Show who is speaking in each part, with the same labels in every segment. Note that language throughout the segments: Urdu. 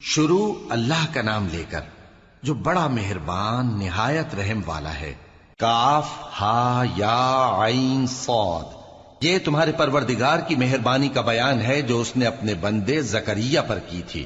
Speaker 1: شروع اللہ کا نام لے کر جو بڑا مہربان نہایت رحم والا ہے۔ کاف ہا یا عین صاد، یہ تمہارے پروردگار کی مہربانی کا بیان ہے جو اس نے اپنے بندے زکریا پر کی تھی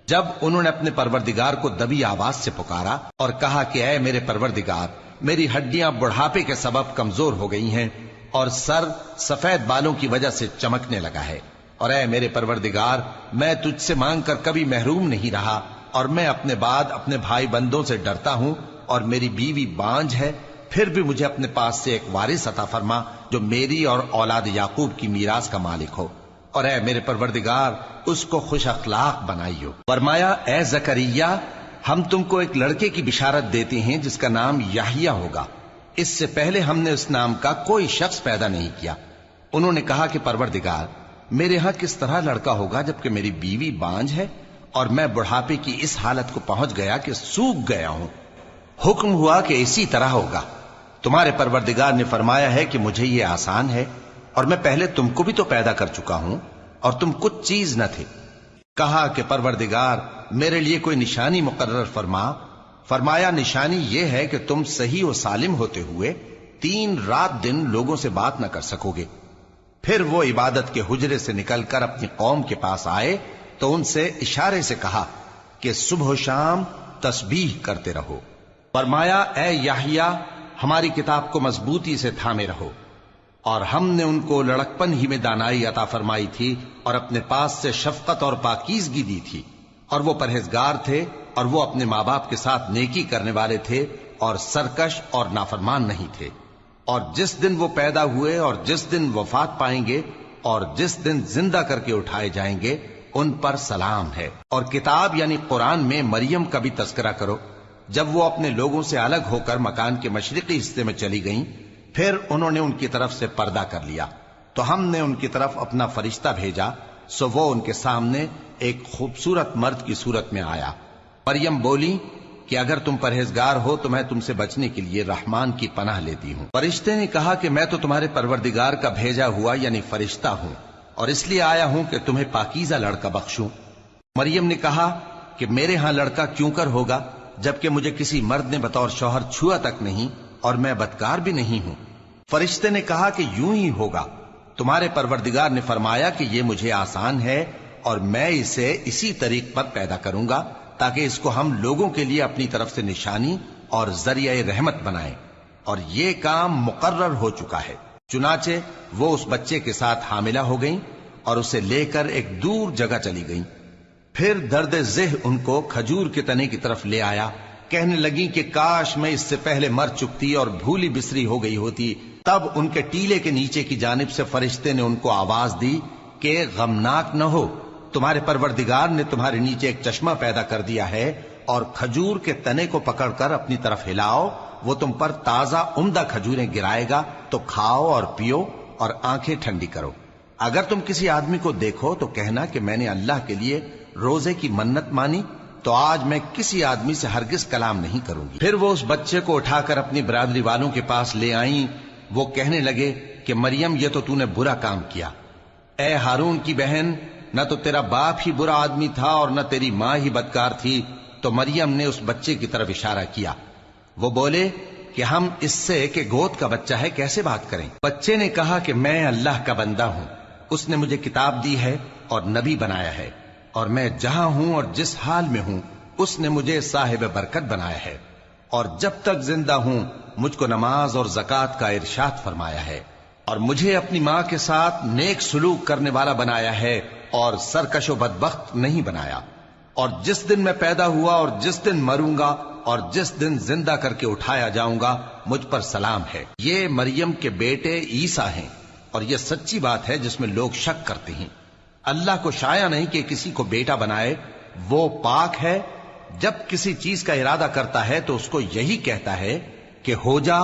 Speaker 1: جب انہوں نے اپنے پروردگار کو دبی آواز سے پکارا اور کہا کہ اے میرے پروردگار، میری ہڈیاں بڑھاپے کے سبب کمزور ہو گئی ہیں اور سر سفید بالوں کی وجہ سے چمکنے لگا ہے، اور اے میرے پروردگار، میں تجھ سے مانگ کر کبھی محروم نہیں رہا، اور میں اپنے بعد اپنے بھائی بندوں سے ڈرتا ہوں، اور میری بیوی بانجھ ہے، پھر بھی مجھے اپنے پاس سے ایک وارث عطا فرما جو میری اور اولاد یعقوب کی میراث کا مالک ہو، اور اے میرے پروردگار اس کو خوش اخلاق بنائیو۔ فرمایا اے زکریا، ہم تم کو ایک لڑکے کی بشارت دیتے ہیں جس کا نام یحییٰ ہوگا، اس سے پہلے ہم نے اس نام کا کوئی شخص پیدا نہیں کیا۔ انہوں نے کہا کہ پروردگار، میرے ہاں کس طرح لڑکا ہوگا جبکہ میری بیوی بانجھ ہے اور میں بڑھاپے کی اس حالت کو پہنچ گیا کہ سوکھ گیا ہوں۔ حکم ہوا کہ اسی طرح ہوگا۔ تمہارے پروردگار نے فرمایا ہے کہ مجھے یہ آسان ہے، اور میں پہلے تم کو بھی تو پیدا کر چکا ہوں اور تم کچھ چیز نہ تھے۔ کہا کہ پروردگار میرے لیے کوئی نشانی مقرر فرما۔ فرمایا نشانی یہ ہے کہ تم صحیح و سالم ہوتے ہوئے 3 رات دن لوگوں سے بات نہ کر سکو گے۔ پھر وہ عبادت کے حجرے سے نکل کر اپنی قوم کے پاس آئے تو ان سے اشارے سے کہا کہ صبح و شام تسبیح کرتے رہو۔ فرمایا اے یحییٰ، ہماری کتاب کو مضبوطی سے تھامے رہو، اور ہم نے ان کو لڑکپن ہی میں دانائی عطا فرمائی تھی اور اپنے پاس سے شفقت اور پاکیزگی دی تھی، اور وہ پرہیزگار تھے، اور وہ اپنے ماں باپ کے ساتھ نیکی کرنے والے تھے اور سرکش اور نافرمان نہیں تھے۔ اور جس دن وہ پیدا ہوئے اور جس دن وفات پائیں گے اور جس دن زندہ کر کے اٹھائے جائیں گے ان پر سلام ہے۔ اور کتاب یعنی قرآن میں مریم کا بھی تذکرہ کرو، جب وہ اپنے لوگوں سے الگ ہو کر مکان کے مشرقی حصے میں چلی گئیں، پھر انہوں نے ان کی طرف سے پردہ کر لیا تو ہم نے ان کی طرف اپنا فرشتہ بھیجا، سو وہ ان کے سامنے ایک خوبصورت مرد کی صورت میں آیا۔ مریم بولی کہ اگر تم پرہیزگار ہو تو میں تم سے بچنے کے لیے رحمان کی پناہ لیتی ہوں۔ فرشتے نے کہا کہ میں تو تمہارے پروردگار کا بھیجا ہوا یعنی فرشتہ ہوں، اور اس لیے آیا ہوں کہ تمہیں پاکیزہ لڑکا بخشوں۔ مریم نے کہا کہ میرے ہاں لڑکا کیوں کر ہوگا جبکہ مجھے کسی مرد نے بطور شوہر چھوا تک نہیں اور میں بدکار بھی نہیں ہوں۔ فرشتے نے کہا کہ یوں ہی ہوگا۔ تمہارے پروردگار نے فرمایا کہ یہ مجھے آسان ہے اور میں اسے اسی طریق پر پیدا کروں گا تاکہ اس کو ہم لوگوں کے لیے اپنی طرف سے نشانی اور ذریعہ رحمت بنائیں، اور یہ کام مقرر ہو چکا ہے۔ چنانچہ وہ اس بچے کے ساتھ حاملہ ہو گئیں اور اسے لے کر ایک دور جگہ چلی گئیں۔ پھر درد ذہ ان کو کھجور کے تنے کی طرف لے آیا، کہنے لگیں کہ کاش میں اس سے پہلے مر چکتی اور بھولی بسری ہو گئی ہوتی۔ تب ان کے ٹیلے کے نیچے کی جانب سے فرشتے نے ان کو آواز دی کہ غمناک نہ ہو، تمہارے پروردگار نے تمہارے نیچے ایک چشمہ پیدا کر دیا ہے، اور کھجور کے تنے کو پکڑ کر اپنی طرف ہلاؤ، وہ تم پر تازہ عمدہ کھجوریں گرائے گا، تو کھاؤ اور پیو اور آنکھیں ٹھنڈی کرو۔ اگر تم کسی آدمی کو دیکھو تو کہنا کہ میں نے اللہ کے لیے روزے کی منت مانی، تو آج میں کسی آدمی سے ہرگز کلام نہیں کروں گی۔ پھر وہ اس بچے کو اٹھا کر اپنی برادری والوں کے پاس لے آئیں۔ وہ کہنے لگے کہ مریم یہ تو نے برا کام کیا۔ اے ہارون کی بہن، نہ تو تیرا باپ ہی برا آدمی تھا اور نہ تیری ماں ہی بدکار تھی۔ تو مریم نے اس بچے کی طرف اشارہ کیا۔ وہ بولے کہ ہم اس سے کہ گود کا بچہ ہے کیسے بات کریں؟ بچے نے کہا کہ میں اللہ کا بندہ ہوں، اس نے مجھے کتاب دی ہے اور نبی بنایا ہے، اور میں جہاں ہوں اور جس حال میں ہوں اس نے مجھے صاحب برکت بنایا ہے، اور جب تک زندہ ہوں مجھ کو نماز اور زکوٰۃ کا ارشاد فرمایا ہے، اور مجھے اپنی ماں کے ساتھ نیک سلوک کرنے والا بنایا ہے اور سرکش و بدبخت نہیں بنایا، اور جس دن میں پیدا ہوا اور جس دن مروں گا اور جس دن زندہ کر کے اٹھایا جاؤں گا مجھ پر سلام ہے۔ یہ مریم کے بیٹے عیسیٰ ہیں، اور یہ سچی بات ہے جس میں لوگ شک کرتے ہیں۔ اللہ کو شایع نہیں کہ کسی کو بیٹا بنائے، وہ پاک ہے، جب کسی چیز کا ارادہ کرتا ہے تو اس کو یہی کہتا ہے کہ ہو جا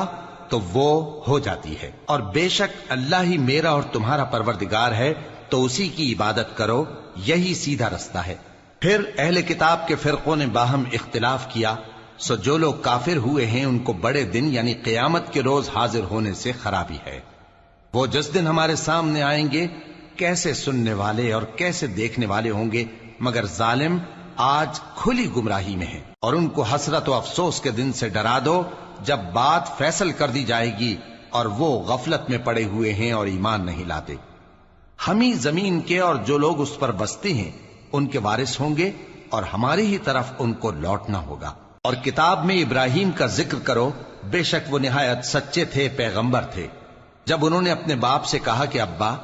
Speaker 1: تو وہ ہو جاتی ہے، اور بے شک اللہ ہی میرا اور تمہارا پروردگار ہے، تو اسی کی عبادت کرو، یہی سیدھا رستہ ہے۔ پھر اہل کتاب کے فرقوں نے باہم اختلاف کیا، سو جو لوگ کافر ہوئے ہیں ان کو بڑے دن یعنی قیامت کے روز حاضر ہونے سے خرابی ہے۔ وہ جس دن ہمارے سامنے آئیں گے کیسے سننے والے اور کیسے دیکھنے والے ہوں گے، مگر ظالم آج کھلی گمراہی میں ہیں، اور ان کو حسرت و افسوس کے دن سے ڈرا دو جب بات فیصل کر دی جائے گی اور وہ غفلت میں پڑے ہوئے ہیں اور ایمان نہیں لاتے۔ ہم ہی زمین کے اور جو لوگ اس پر بستے ہیں ان کے وارث ہوں گے، اور ہماری ہی طرف ان کو لوٹنا ہوگا۔ اور کتاب میں ابراہیم کا ذکر کرو، بے شک وہ نہایت سچے تھے، پیغمبر تھے۔ جب انہوں نے اپنے باپ سے کہا کہ ابا،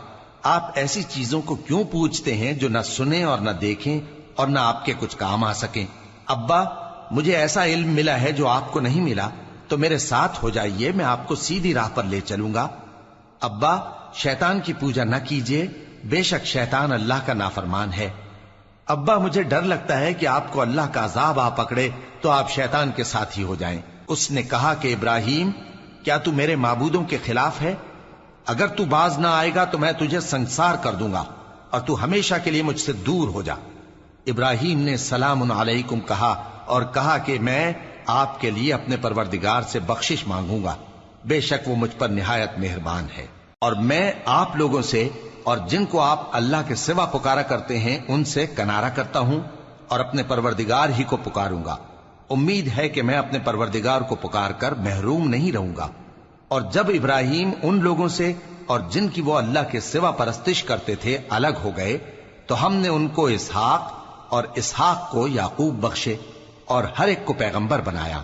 Speaker 1: آپ ایسی چیزوں کو کیوں پوچھتے ہیں جو نہ سنیں اور نہ دیکھیں اور نہ آپ کے کچھ کام آ سکیں؟ ابا، مجھے ایسا علم ملا ہے جو آپ کو نہیں ملا، تو میرے ساتھ ہو جائیے، میں آپ کو سیدھی راہ پر لے چلوں گا۔ ابا، شیطان کی پوجا نہ کیجیے، بے شک شیطان اللہ کا نافرمان ہے۔ ابا، مجھے ڈر لگتا ہے کہ آپ کو اللہ کا عذاب آ پکڑے تو آپ شیطان کے ساتھی ہو جائیں۔ اس نے کہا کہ ابراہیم، کیا تو میرے معبودوں کے خلاف ہے؟ اگر تو باز نہ آئے گا تو میں تجھے سنسار کر دوں گا اور تو ہمیشہ کے لیے مجھ سے دور ہو جا۔ ابراہیم نے سلام علیکم کہا اور کہا کہ میں آپ کے لیے اپنے پروردگار سے بخشش مانگوں گا، بے شک وہ مجھ پر نہایت مہربان ہے۔ اور میں آپ لوگوں سے اور جن کو آپ اللہ کے سوا پکارا کرتے ہیں ان سے کنارہ کرتا ہوں اور اپنے پروردگار ہی کو پکاروں گا۔ امید ہے کہ میں اپنے پروردگار کو پکار کر محروم نہیں رہوں گا۔ اور جب ابراہیم ان لوگوں سے اور جن کی وہ اللہ کے سوا پرستش کرتے تھے الگ ہو گئے تو ہم نے ان کو اسحاق اور اسحاق کو یعقوب بخشے اور ہر ایک کو پیغمبر بنایا،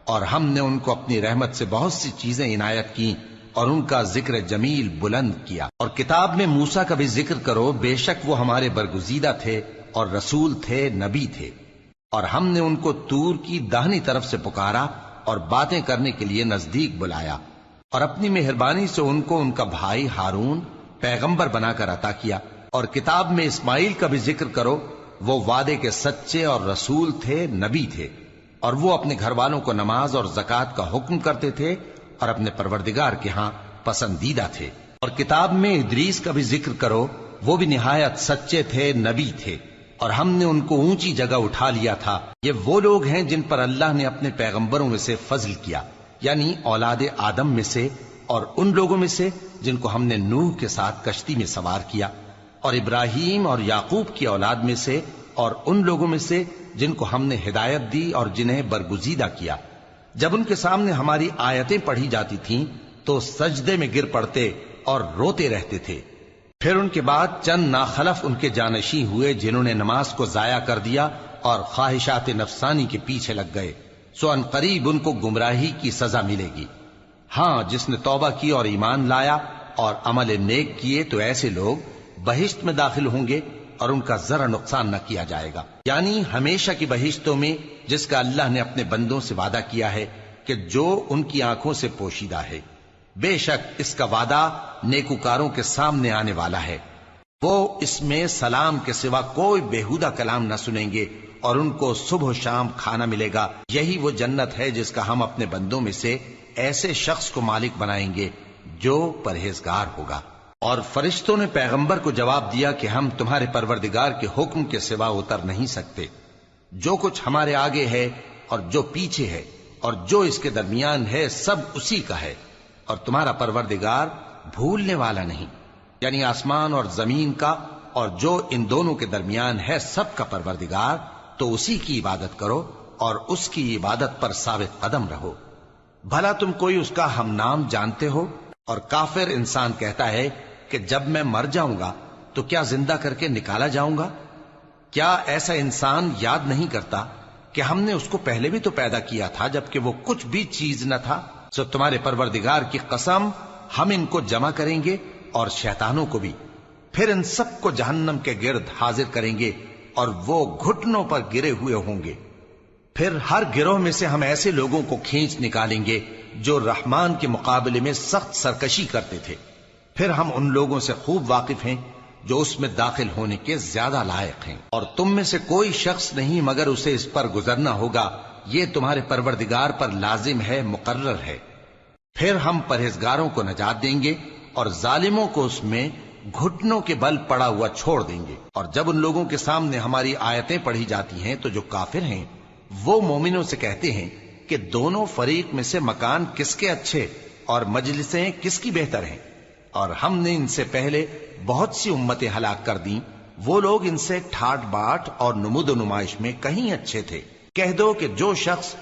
Speaker 1: اور ہم نے ان کو اپنی رحمت سے بہت سی چیزیں عنایت کی اور ان کا ذکر جمیل بلند کیا۔ اور کتاب میں موسیٰ کا بھی ذکر کرو، بے شک وہ ہمارے برگزیدہ تھے اور رسول تھے، نبی تھے، اور ہم نے ان کو طور کی داہنی طرف سے پکارا اور باتیں کرنے کے لیے نزدیک بلایا، اور اپنی مہربانی سے ان کو ان کا بھائی ہارون پیغمبر بنا کر عطا کیا۔ اور کتاب میں اسماعیل کا بھی ذکر کرو، وہ وعدے کے سچے اور رسول تھے، نبی تھے، اور وہ اپنے گھر والوں کو نماز اور زکوٰۃ کا حکم کرتے تھے اور اپنے پروردگار کے ہاں پسندیدہ تھے۔ اور کتاب میں ادریس کا بھی ذکر کرو، وہ بھی نہایت سچے تھے، نبی تھے، اور ہم نے ان کو اونچی جگہ اٹھا لیا تھا۔ یہ وہ لوگ ہیں جن پر اللہ نے اپنے پیغمبروں میں سے فضل کیا، یعنی اولاد آدم میں سے، اور ان لوگوں میں سے جن کو ہم نے نوح کے ساتھ کشتی میں سوار کیا، اور ابراہیم اور یعقوب کی اولاد میں سے، اور ان لوگوں میں سے جن کو ہم نے ہدایت دی اور جنہیں برگزیدہ کیا۔ جب ان کے سامنے ہماری آیتیں پڑھی جاتی تھیں تو سجدے میں گر پڑتے اور روتے رہتے تھے۔ پھر ان کے بعد چند ناخلف ان کے جانشین ہوئے جنہوں نے نماز کو ضائع کر دیا اور خواہشات نفسانی کے پیچھے لگ گئے، سو ان قریب ان کو گمراہی کی سزا ملے گی۔ ہاں، جس نے توبہ کی اور ایمان لایا اور عمل نیک کیے تو ایسے لوگ بہشت میں داخل ہوں گے اور ان کا ذرا نقصان نہ کیا جائے گا، یعنی ہمیشہ کی بہشتوں میں جس کا اللہ نے اپنے بندوں سے وعدہ کیا ہے کہ جو ان کی آنکھوں سے پوشیدہ ہے۔ بے شک اس کا وعدہ نیکوکاروں کے سامنے آنے والا ہے، وہ اس میں سلام کے سوا کوئی بیہودہ کلام نہ سنیں گے اور ان کو صبح و شام کھانا ملے گا۔ یہی وہ جنت ہے جس کا ہم اپنے بندوں میں سے ایسے شخص کو مالک بنائیں گے جو پرہیزگار ہوگا۔ اور فرشتوں نے پیغمبر کو جواب دیا کہ ہم تمہارے پروردگار کے حکم کے سوا اتر نہیں سکتے، جو کچھ ہمارے آگے ہے اور جو پیچھے ہے اور جو اس کے درمیان ہے سب اسی کا ہے، اور تمہارا پروردگار بھولنے والا نہیں، یعنی آسمان اور زمین کا اور جو ان دونوں کے درمیان ہے سب کا پروردگار، تو اسی کی عبادت کرو اور اس کی عبادت پر ثابت قدم رہو۔ بھلا تم کوئی اس کا ہم نام جانتے ہو؟ اور کافر انسان کہتا ہے کہ جب میں مر جاؤں گا تو کیا زندہ کر کے نکالا جاؤں گا؟ کیا ایسا انسان یاد نہیں کرتا کہ ہم نے اس کو پہلے بھی تو پیدا کیا تھا جبکہ وہ کچھ بھی چیز نہ تھا؟ سو تمہارے پروردگار کی قسم، ہم ان کو جمع کریں گے اور شیطانوں کو بھی، پھر ان سب کو جہنم کے گرد حاضر کریں گے اور وہ گھٹنوں پر گرے ہوئے ہوں گے۔ پھر ہر گروہ میں سے ہم ایسے لوگوں کو کھینچ نکالیں گے جو رحمان کے مقابلے میں سخت سرکشی کرتے تھے، پھر ہم ان لوگوں سے خوب واقف ہیں جو اس میں داخل ہونے کے زیادہ لائق ہیں، اور تم میں سے کوئی شخص نہیں مگر اسے اس پر گزرنا ہوگا، یہ تمہارے پروردگار پر لازم ہے، مقرر ہے۔ پھر ہم پرہیزگاروں کو نجات دیں گے اور ظالموں کو اس میں گھٹنوں کے بل پڑا ہوا چھوڑ دیں گے۔ اور جب ان لوگوں کے سامنے ہماری آیتیں پڑھی جاتی ہیں تو جو کافر ہیں وہ مومنوں سے کہتے ہیں کہ دونوں فریق میں سے مکان کس کے اچھے اور مجلسیں کس کی بہتر ہیں، اور ہم نے ان سے پہلے بہت سی امتیں ہلاک کر دیں وہ لوگ ان سے ٹھاٹ باٹ اور نمود و نمائش میں کہیں اچھے تھے۔ کہہ دو کہ جو شخص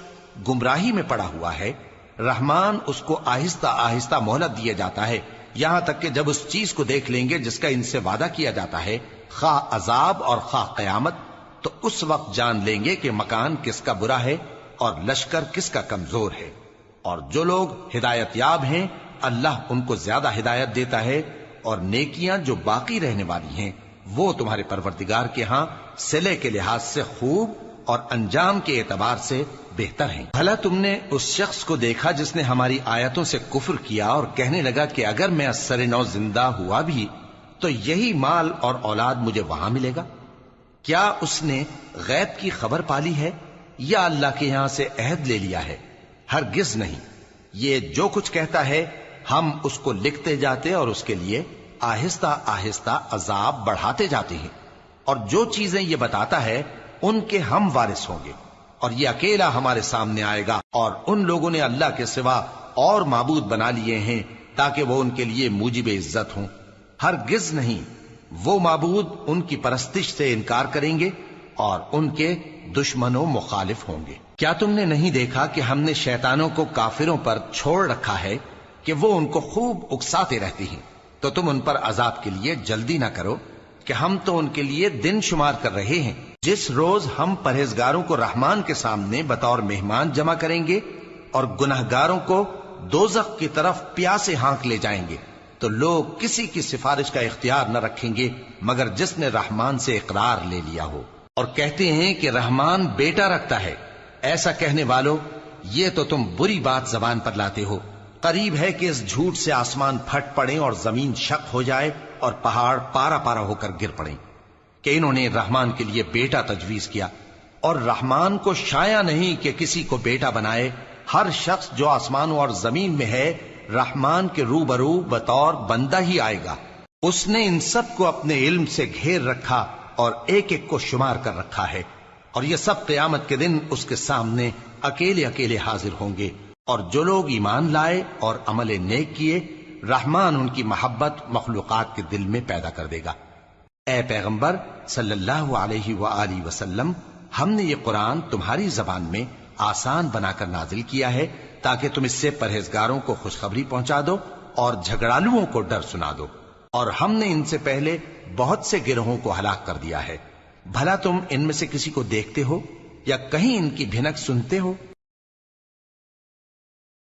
Speaker 1: گمراہی میں پڑا ہوا ہے، رحمان اس کو آہستہ آہستہ مہلت دیا جاتا ہے، یہاں تک کہ جب اس چیز کو دیکھ لیں گے جس کا ان سے وعدہ کیا جاتا ہے، خواہ عذاب اور خواہ قیامت، تو اس وقت جان لیں گے کہ مکان کس کا برا ہے اور لشکر کس کا کمزور ہے۔ اور جو لوگ ہدایت یاب ہیں، اللہ ان کو زیادہ ہدایت دیتا ہے، اور نیکیاں جو باقی رہنے والی ہیں وہ تمہارے پروردگار کے ہاں صلے کے لحاظ سے خوب اور انجام کے اعتبار سے بہتر ہیں۔ بھلا تم نے اس شخص کو دیکھا جس نے ہماری آیتوں سے کفر کیا اور کہنے لگا کہ اگر میں اثر نو زندہ ہوا بھی تو یہی مال اور اولاد مجھے وہاں ملے گا؟ کیا اس نے غیب کی خبر پالی ہے یا اللہ کے یہاں سے عہد لے لیا ہے؟ ہرگز نہیں۔ یہ جو کچھ کہتا ہے ہم اس کو لکھتے جاتے اور اس کے لیے آہستہ آہستہ عذاب بڑھاتے جاتے ہیں، اور جو چیزیں یہ بتاتا ہے ان کے ہم وارث ہوں گے، اور یہ اکیلا ہمارے سامنے آئے گا۔ اور ان لوگوں نے اللہ کے سوا اور معبود بنا لیے ہیں تاکہ وہ ان کے لیے موجب عزت ہوں۔ ہرگز نہیں، وہ معبود ان کی پرستش سے انکار کریں گے اور ان کے دشمن و مخالف ہوں گے۔ کیا تم نے نہیں دیکھا کہ ہم نے شیطانوں کو کافروں پر چھوڑ رکھا ہے کہ وہ ان کو خوب اکساتے رہتی ہیں؟ تو تم ان پر عذاب کے لیے جلدی نہ کرو کہ ہم تو ان کے لیے دن شمار کر رہے ہیں۔ جس روز ہم پرہیزگاروں کو رحمان کے سامنے بطور مہمان جمع کریں گے اور گنہگاروں کو دوزخ کی طرف پیاسے ہانک لے جائیں گے، تو لوگ کسی کی سفارش کا اختیار نہ رکھیں گے مگر جس نے رحمان سے اقرار لے لیا ہو۔ اور کہتے ہیں کہ رحمان بیٹا رکھتا ہے۔ ایسا کہنے والوں، یہ تو تم بری بات زبان پر لاتے ہو۔ قریب ہے کہ اس جھوٹ سے آسمان پھٹ پڑیں اور زمین شق ہو جائے اور پہاڑ پارا پارا ہو کر گر پڑیں کہ انہوں نے رحمان کے لیے بیٹا تجویز کیا، اور رحمان کو شایع نہیں کہ کسی کو بیٹا بنائے۔ ہر شخص جو آسمانوں اور زمین میں ہے رحمان کے روبرو بطور بندہ ہی آئے گا۔ اس نے ان سب کو اپنے علم سے گھیر رکھا اور ایک ایک کو شمار کر رکھا ہے، اور یہ سب قیامت کے دن اس کے سامنے اکیلے اکیلے حاضر ہوں گے۔ اور جو لوگ ایمان لائے اور عمل نیک کیے، رحمان ان کی محبت مخلوقات کے دل میں پیدا کر دے گا۔ اے پیغمبر صلی اللہ علیہ وآلہ وسلم، ہم نے یہ قرآن تمہاری زبان میں آسان بنا کر نازل کیا ہے تاکہ تم اس سے پرہیزگاروں کو خوشخبری پہنچا دو اور جھگڑالوؤں کو ڈر سنا دو۔ اور ہم نے ان سے پہلے بہت سے گروہوں کو ہلاک کر دیا ہے۔ بھلا تم ان میں سے کسی کو دیکھتے ہو یا کہیں ان کی بھنک سنتے ہو؟